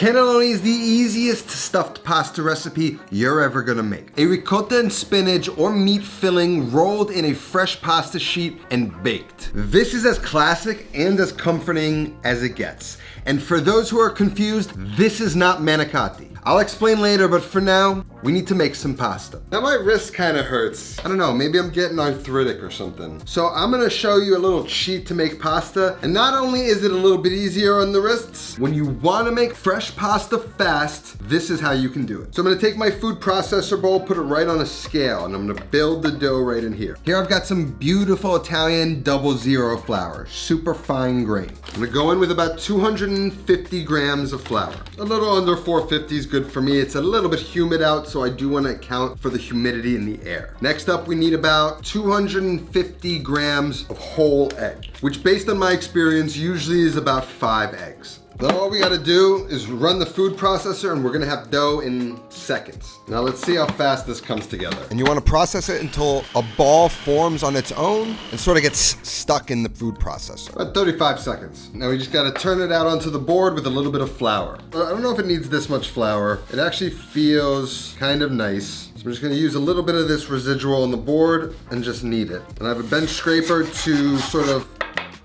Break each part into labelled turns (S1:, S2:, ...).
S1: Cannelloni is the easiest stuffed pasta recipe you're ever gonna make. A ricotta and spinach or meat filling rolled in a fresh pasta sheet and baked. This is as classic and as comforting as it gets. And for those who are confused, this is not manicotti. I'll explain later, but for now, we need to make some pasta. Now my wrist kind of hurts. I don't know, maybe I'm getting arthritic or something. So I'm gonna show you a little cheat to make pasta. And not only is it a little bit easier on the wrists, when you wanna make fresh pasta fast, this is how you can do it. So I'm gonna take my food processor bowl, put it right on a scale, and I'm gonna build the dough right in here. Here I've got some beautiful Italian 00 flour, super fine grain. I'm gonna go in with about 250 grams of flour. A little under 450 is good for me. It's a little bit humid out, so I do want to account for the humidity in the air. Next up, we need about 250 grams of whole egg, which based on my experience usually is about 5 eggs. Then all we gotta do is run the food processor and we're gonna have dough in seconds. Now let's see how fast this comes together. And you wanna process it until a ball forms on its own and sort of gets stuck in the food processor. About 35 seconds. Now we just gotta turn it out onto the board with a little bit of flour. I don't know if it needs this much flour. It actually feels kind of nice. So I'm just gonna use a little bit of this residual on the board and just knead it. And I have a bench scraper to sort of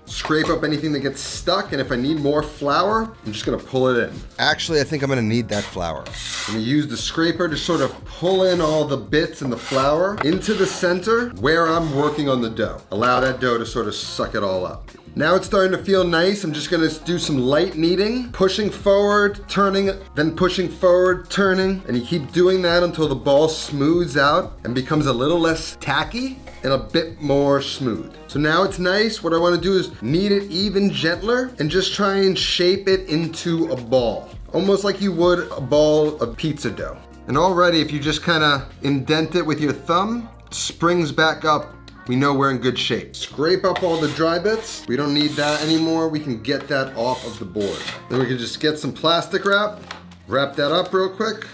S1: scrape up anything that gets stuck, and if I need more flour, I'm just gonna pull it in. Actually, I think I'm gonna need that flour. I'm gonna use the scraper to sort of pull in all the bits and the flour into the center where I'm working on the dough. Allow that dough to sort of suck it all up. Now it's starting to feel nice. I'm just gonna do some light kneading, pushing forward, turning, then pushing forward, turning, and you keep doing that until the ball smooths out and becomes a little less tacky and a bit more smooth. So now it's nice. What I wanna do is knead it even gentler and just try and shape it into a ball, almost like you would a ball of pizza dough. And already, if you just kinda indent it with your thumb, it springs back up. We know we're in good shape. Scrape up all the dry bits. We don't need that anymore. We can get that off of the board. Then we can just get some plastic wrap that up real quick.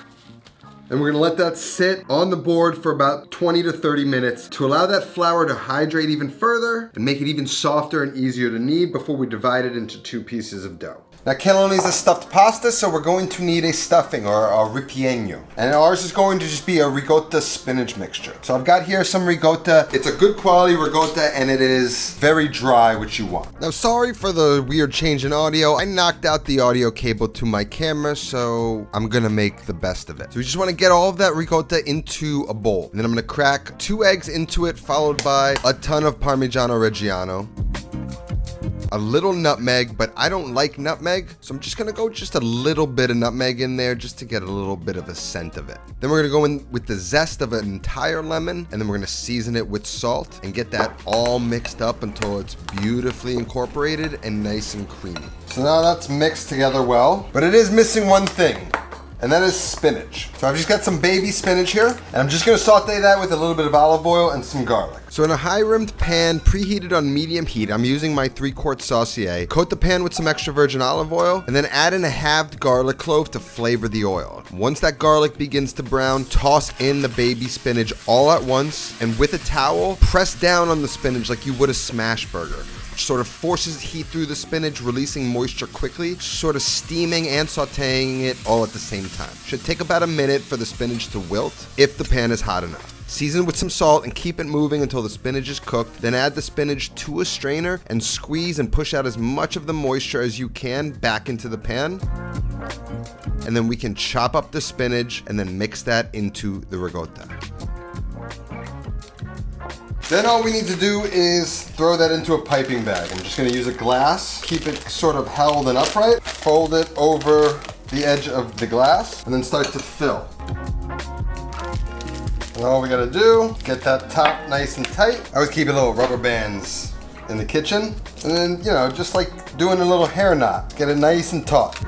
S1: And we're gonna let that sit on the board for about 20 to 30 minutes to allow that flour to hydrate even further and make it even softer and easier to knead before we divide it into 2 pieces of dough. Now cannelloni is a stuffed pasta, so we're going to need a stuffing or a ripieno. And ours is going to just be a ricotta spinach mixture. So I've got here some ricotta. It's a good quality ricotta and it is very dry, which you want. Now sorry for the weird change in audio. I knocked out the audio cable to my camera, so I'm gonna make the best of it. So we just wanna get all of that ricotta into a bowl. And then I'm gonna crack 2 eggs into it, followed by a ton of Parmigiano Reggiano. A little nutmeg, but I don't like nutmeg, so I'm just gonna go just a little bit of nutmeg in there just to get a little bit of a scent of it. Then we're gonna go in with the zest of an entire lemon, and then we're gonna season it with salt and get that all mixed up until it's beautifully incorporated and nice and creamy. So now that's mixed together well, but it is missing one thing. And that is spinach. So I've just got some baby spinach here, and I'm just gonna saute that with a little bit of olive oil and some garlic. So in a high-rimmed pan, preheated on medium heat, I'm using my 3-quart saucier. Coat the pan with some extra virgin olive oil, and then add in a halved garlic clove to flavor the oil. Once that garlic begins to brown, toss in the baby spinach all at once, and with a towel, press down on the spinach like you would a smash burger. Sort of forces heat through the spinach, releasing moisture quickly, sort of steaming and sauteing it all at the same time. Should take about a minute for the spinach to wilt if the pan is hot enough. Season with some salt and keep it moving until the spinach is cooked. Then add the spinach to a strainer and squeeze and push out as much of the moisture as you can back into the pan. And then we can chop up the spinach and then mix that into the ricotta. Then all we need to do is throw that into a piping bag. I'm just gonna use a glass, keep it sort of held and upright, fold it over the edge of the glass, and then start to fill. And all we gotta do, get that top nice and tight. I always keep a little rubber bands in the kitchen. And then, you know, just like doing a little hair knot, get it nice and taut.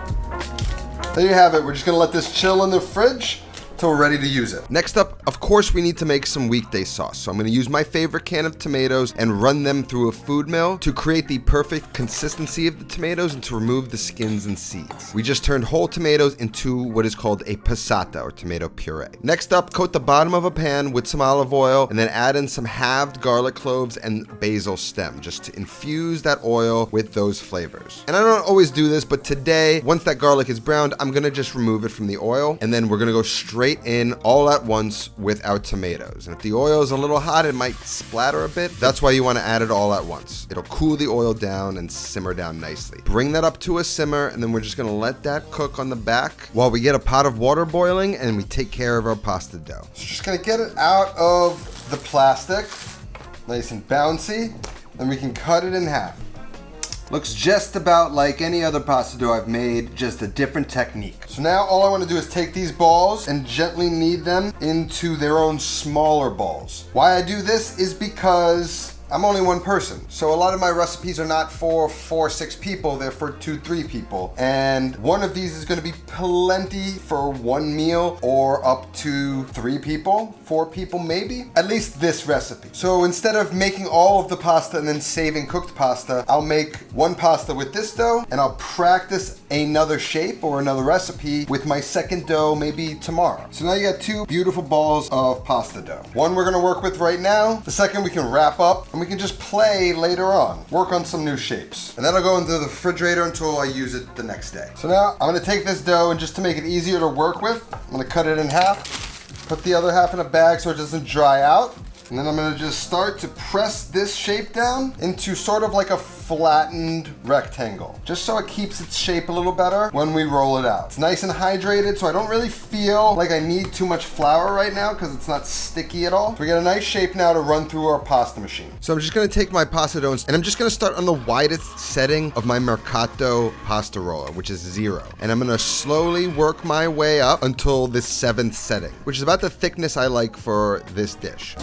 S1: There you have it. We're just gonna let this chill in the fridge till we're ready to use it. Next up, Of course, we need to make some weekday sauce. So I'm gonna use my favorite can of tomatoes and run them through a food mill to create the perfect consistency of the tomatoes and to remove the skins and seeds. We just turned whole tomatoes into what is called a passata, or tomato puree. Next up, coat the bottom of a pan with some olive oil and then add in some halved garlic cloves and basil stem just to infuse that oil with those flavors. And I don't always do this, but today, once that garlic is browned, I'm gonna just remove it from the oil, and then we're gonna go straight in all at once with our tomatoes. And if the oil is a little hot, it might splatter a bit. That's why you wanna add it all at once. It'll cool the oil down and simmer down nicely. Bring that up to a simmer, and then we're just gonna let that cook on the back while we get a pot of water boiling and we take care of our pasta dough. So just gonna get it out of the plastic, nice and bouncy, then we can cut it in half. Looks just about like any other pasta dough I've made, just a different technique. So now all I want to do is take these balls and gently knead them into their own smaller balls. Why I do this is because I'm only one person. So a lot of my recipes are not for 4, 6 people, they're for 2, 3 people. And one of these is gonna be plenty for one meal or up to 3 people, 4 people maybe, at least this recipe. So instead of making all of the pasta and then saving cooked pasta, I'll make one pasta with this dough and I'll practice another shape or another recipe with my second dough maybe tomorrow. So now you got 2 beautiful balls of pasta dough. One we're gonna work with right now, the second we can wrap up, and we can just play later on, work on some new shapes. And that'll go into the refrigerator until I use it the next day. So now I'm gonna take this dough, and just to make it easier to work with, I'm gonna cut it in half, put the other half in a bag so it doesn't dry out. And then I'm gonna just start to press this shape down into sort of like a flattened rectangle, just so it keeps its shape a little better when we roll it out. It's nice and hydrated, so I don't really feel like I need too much flour right now because it's not sticky at all. So we got a nice shape now to run through our pasta machine. So I'm just gonna take my pasta dough and I'm just gonna start on the widest setting of my Mercato pasta roller, which is 0. And I'm gonna slowly work my way up until this 7th setting, which is about the thickness I like for this dish.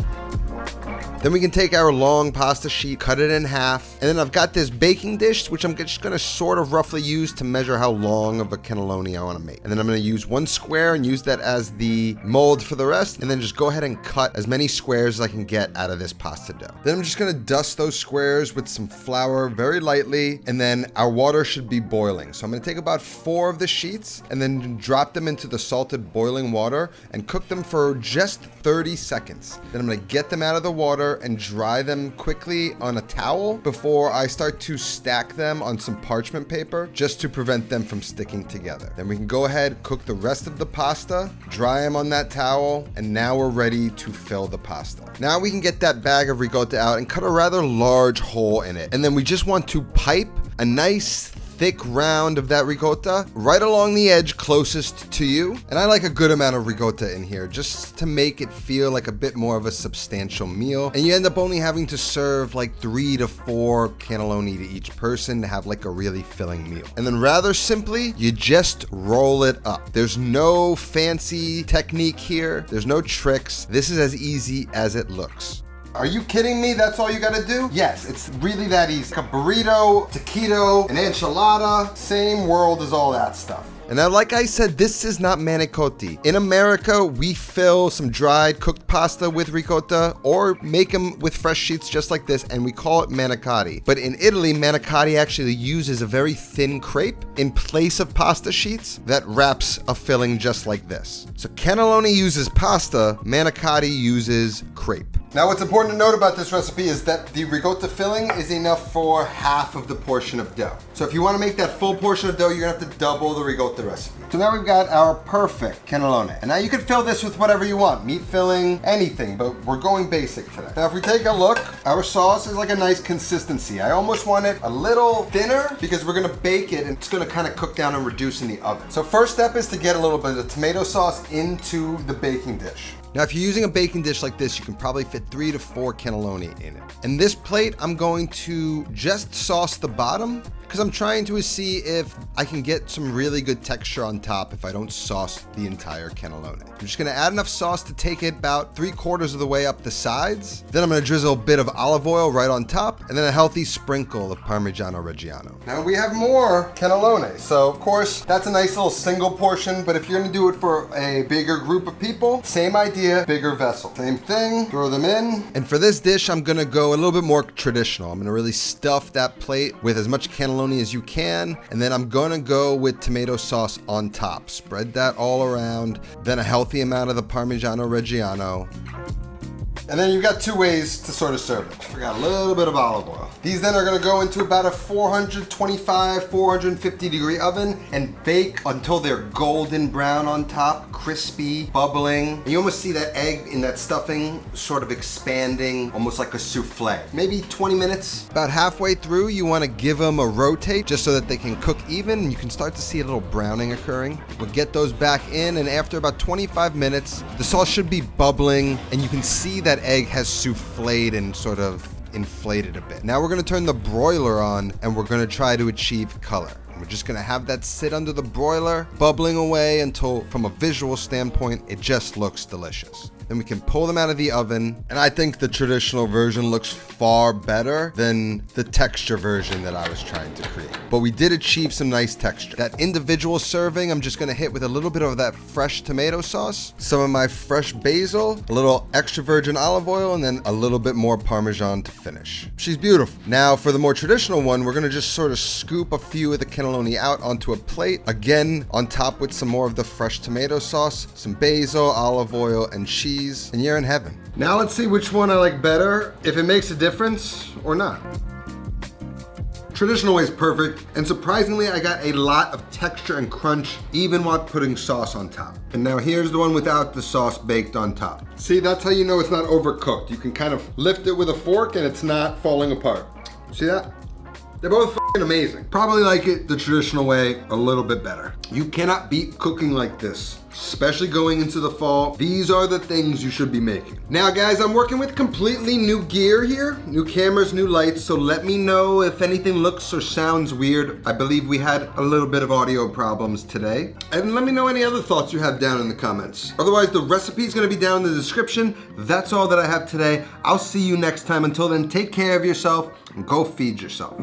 S1: Then we can take our long pasta sheet, cut it in half, and then I've got this baking dish, which I'm just gonna sort of roughly use to measure how long of a cannelloni I wanna make. And then I'm gonna use one square and use that as the mold for the rest, and then just go ahead and cut as many squares as I can get out of this pasta dough. Then I'm just gonna dust those squares with some flour very lightly, and then our water should be boiling. So I'm gonna take about 4 of the sheets and then drop them into the salted boiling water and cook them for just 30 seconds. Then I'm gonna get them out of the water and dry them quickly on a towel before I start to stack them on some parchment paper just to prevent them from sticking together. Then we can go ahead, cook the rest of the pasta, dry them on that towel, and now we're ready to fill the pasta. Now we can get that bag of ricotta out and cut a rather large hole in it. And then we just want to pipe a nice thick round of that ricotta right along the edge closest to you. And I like a good amount of ricotta in here just to make it feel like a bit more of a substantial meal. And you end up only having to serve like 3 to 4 cannelloni to each person to have like a really filling meal. And then rather simply, you just roll it up. There's no fancy technique here. There's no tricks. This is as easy as it looks. Are you kidding me? That's all you gotta do? Yes, it's really that easy. Like a burrito, taquito, an enchilada, same world as all that stuff. And now, like I said, this is not manicotti. In America, we fill some dried cooked pasta with ricotta or make them with fresh sheets just like this, and we call it manicotti. But in Italy, manicotti actually uses a very thin crepe in place of pasta sheets that wraps a filling just like this. So cannelloni uses pasta, manicotti uses crepe. Now, what's important to note about this recipe is that the ricotta filling is enough for half of the portion of dough. So if you want to make that full portion of dough, you're gonna have to double the ricotta recipe. So now we've got our perfect cannelloni. And now you can fill this with whatever you want, meat filling, anything, but we're going basic today. Now, if we take a look, our sauce is like a nice consistency. I almost want it a little thinner because we're gonna bake it and it's gonna kind of cook down and reduce in the oven. So first step is to get a little bit of tomato sauce into the baking dish. Now, if you're using a baking dish like this, you can probably fit 3 to 4 cannelloni in it. In this plate, I'm going to just sauce the bottom because I'm trying to see if I can get some really good texture on top if I don't sauce the entire cannelloni. I'm just gonna add enough sauce to take it about 3/4 of the way up the sides. Then I'm gonna drizzle a bit of olive oil right on top, and then a healthy sprinkle of Parmigiano Reggiano. Now we have more cannelloni. So of course, that's a nice little single portion, but if you're gonna do it for a bigger group of people, same idea, bigger vessel. Same thing, throw them in. And for this dish, I'm gonna go a little bit more traditional. I'm gonna really stuff that plate with as much cannelloni as you can, and then I'm gonna go with tomato sauce on top. Spread that all around, then a healthy amount of the Parmigiano Reggiano. And then you've got two ways to sort of serve it. Forgot a little bit of olive oil. These then are gonna go into about a 425, 450 degree oven and bake until they're golden brown on top, crispy, bubbling. And you almost see that egg in that stuffing sort of expanding, almost like a souffle. Maybe 20 minutes. About halfway through, you wanna give them a rotate just so that they can cook even, and you can start to see a little browning occurring. We'll get those back in, and after about 25 minutes, the sauce should be bubbling, and you can see that egg has souffled and sort of inflated a bit. Now we're gonna turn the broiler on, and we're gonna try to achieve color. We're just gonna have that sit under the broiler, bubbling away until, from a visual standpoint, it just looks delicious. Then we can pull them out of the oven, and I think the traditional version looks far better than the texture version that I was trying to create. But we did achieve some nice texture. That individual serving, I'm just gonna hit with a little bit of that fresh tomato sauce, some of my fresh basil, a little extra virgin olive oil, and then a little bit more Parmesan to finish. She's beautiful. Now for the more traditional one, we're gonna just sort of scoop a few of the cannelloni out onto a plate, again on top with some more of the fresh tomato sauce, some basil, olive oil, and cheese, and you're in heaven. Now let's see which one I like better, if it makes a difference or not. Traditional way is perfect, and surprisingly I got a lot of texture and crunch even while putting sauce on top. And now here's the one without the sauce baked on top. See, that's how you know it's not overcooked. You can kind of lift it with a fork and it's not falling apart. See that? They're both f***ing amazing. Probably like it the traditional way a little bit better. You cannot beat cooking like this, especially going into the fall. These are the things you should be making. Now guys, I'm working with completely new gear here, new cameras, new lights, so let me know if anything looks or sounds weird. I believe we had a little bit of audio problems today. And let me know any other thoughts you have down in the comments. Otherwise, the recipe is gonna be down in the description. That's all that I have today. I'll see you next time. Until then, take care of yourself and go feed yourself.